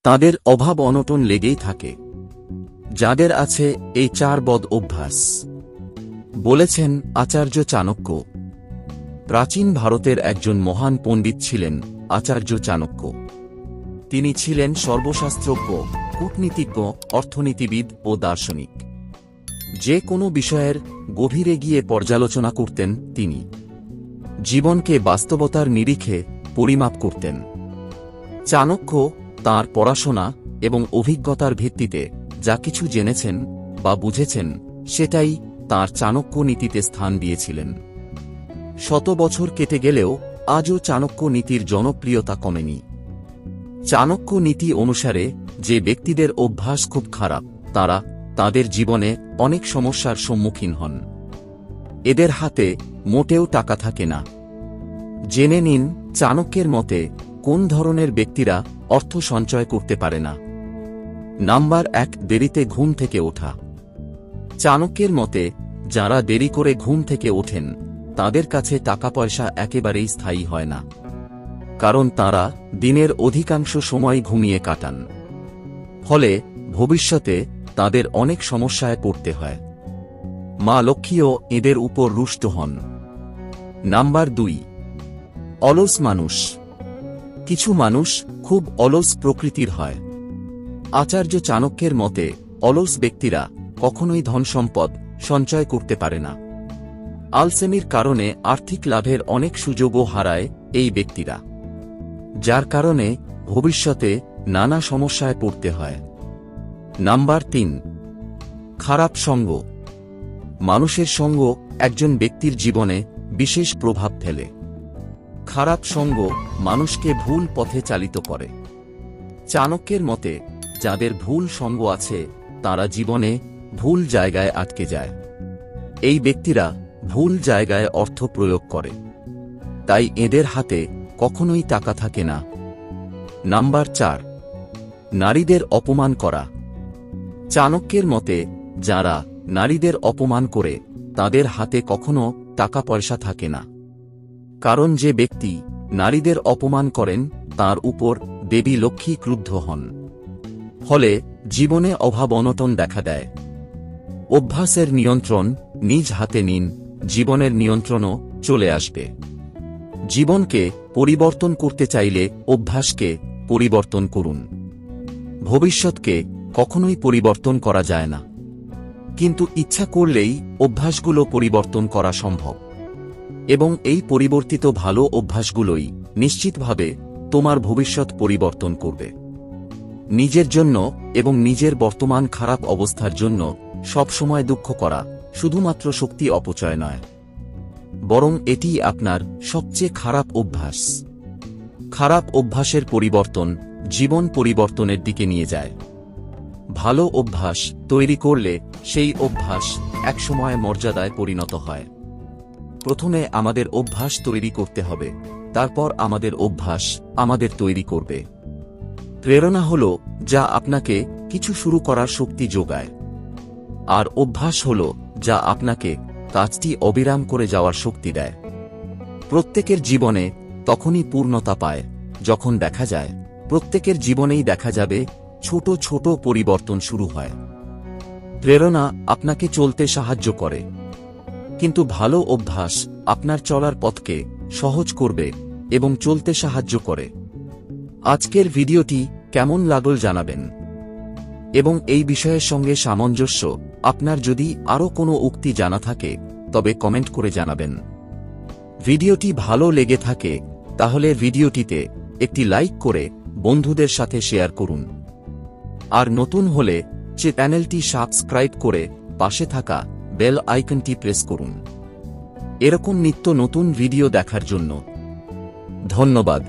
তাদের অভাব অনটন লেগেই থাকে। যাদের আছে এই 4 বদ অভ্যাস। বলেছেন আচার্য চাণক্য। প্রাচীন ভারতের একজন মহান পণ্ডিত ছিলেন আচার্য চাণক্য। তিনি ছিলেন সর্বশাস্ত্রজ্ঞ, কূটনীতিজ্ঞ, অর্থনীতিবিদ ও দার্শনিক। যে কোনো বিষয়ের গভীরে গিয়ে পর্যালোচনা করতেন তিনি। জীবনকে বাস্তবতার নিরিখে পরিমাপ করতেন। চাণক্য তাঁর পড়াশোনা এবং অভিজ্ঞতার ভিত্তিতে যা কিছু জেনেছেন বা বুঝেছেন সেটাই তাঁর চাণক্য নীতিতে স্থান দিয়েছিলেন। শত বছর কেটে গেলেও আজও চাণক্য নীতির জনপ্রিয়তা কমেনি। চাণক্য নীতি অনুসারে যে ব্যক্তিদের অভ্যাস খুব খারাপ তারা তাদের জীবনে অনেক সমস্যার সম্মুখীন হন। এদের হাতে মোটেও টাকা থাকে না। জেনে নিন চাণক্যের মতে কোন ধরনের ব্যক্তিরা অর্থ সঞ্চয় করতে পারে না। নাম্বার 1, দেরিতে ঘুম থেকে ওঠা। চাণক্যের মতে যারা দেরি করে ঘুম থেকে ওঠেন তাদের কাছে টাকা পয়সা একেবারেই স্থায়ী হয় না, কারণ তারা দিনের অধিকাংশ সময় ঘুমিয়ে কাটান। ফলে ভবিষ্যতে তাদের অনেক সমস্যায় পড়তে হয়। মা লক্ষ্মীও এদের উপর রুষ্ট হন। নাম্বার 2, অলস মানুষ। কিছু মানুষ খুব অলস প্রকৃতির হয়। আচার্য চাণক্যের মতে অলস ব্যক্তিরা কখনোই ধনসম্পদ সঞ্চয় করতে পারে না। আলসেমির কারণে আর্থিক লাভের অনেক সুযোগও হারায় এই ব্যক্তিরা, যার কারণে ভবিষ্যতে নানা সমস্যায় পড়তে হয়। নাম্বার 3, খারাপ সঙ্গ। মানুষের সঙ্গ একজন ব্যক্তির জীবনে বিশেষ প্রভাব ফেলে। খারাপ সঙ্গ মানুষকে ভুল পথে চালিত করে। চাণক্যের মতে যাদের ভুল সঙ্গ আছে তারা জীবনে ভুল জায়গায় আটকে যায়। এই ব্যক্তিরা ভুল জায়গায় অর্থ প্রয়োগ করে, তাই এদের হাতে কখনোই টাকা থাকে না। নাম্বার 4, নারীদের অপমান করা। চাণক্যের মতে যারা নারীদের অপমান করে তাদের হাতে কখনো টাকা পয়সা থাকে না, কারণ যে ব্যক্তি নারীদের অপমান করেন তার উপর দেবী লক্ষ্মী ক্রুদ্ধ হন। ফলে জীবনে অভাব অনটন দেখা দেয়। অভ্যাসের নিয়ন্ত্রণ নিজ হাতে নিন, জীবনের নিয়ন্ত্রণও চলে আসবে। জীবনকে পরিবর্তন করতে চাইলে অভ্যাসকে পরিবর্তন করুন। ভবিষ্যৎকে কখনোই পরিবর্তন করা যায় না, কিন্তু ইচ্ছা করলেই অভ্যাসগুলো পরিবর্তন করা সম্ভব। এবং এই পরিবর্তিত ভালো অভ্যাসগুলোই নিশ্চিতভাবে তোমার ভবিষ্যৎ পরিবর্তন করবে। নিজের জন্য এবং নিজের বর্তমান খারাপ অবস্থার জন্য সবসময় দুঃখ করা শুধুমাত্র শক্তি অপচয় নয়, বরং এটি আপনার সবচেয়ে খারাপ অভ্যাস। খারাপ অভ্যাসের পরিবর্তন জীবন পরিবর্তনের দিকে নিয়ে যায়। ভালো অভ্যাস তৈরি করলে সেই অভ্যাস একসময় মর্যাদায় পরিণত হয়। প্রথমে আমাদের অভ্যাস তৈরি করতে হবে, তারপর আমাদের অভ্যাস আমাদের তৈরি করবে। প্রেরণা হল যা আপনাকে কিছু শুরু করার শক্তি যোগায়, আর অভ্যাস হল যা আপনাকে কাজটি অবিরাম করে যাওয়ার শক্তি দেয়। প্রত্যেকের জীবনে তখনই পূর্ণতা পায় যখন দেখা যায় প্রত্যেকের জীবনেই দেখা যাবে ছোট ছোট পরিবর্তন শুরু হয়। প্রেরণা আপনাকে চলতে সাহায্য করে, কিন্তু ভালো অভ্যাস আপনার চলার পথকে সহজ করবে এবং চলতে সাহায্য করে। আজকের ভিডিওটি কেমন লাগল জানাবেন, এবং এই বিষয়ের সঙ্গে সামঞ্জস্য আপনার যদি আরও কোনো উক্তি জানা থাকে তবে কমেন্ট করে জানাবেন। ভিডিওটি ভালো লেগে থাকে তাহলে ভিডিওটিতে একটি লাইক করে বন্ধুদের সাথে শেয়ার করুন, আর নতুন হলে চ্যানেলটি সাবস্ক্রাইব করে পাশে থাকা বেল আইকনটি প্রেস করুন এরকম নিত্য নতুন ভিডিও দেখার জন্য। ধন্যবাদ।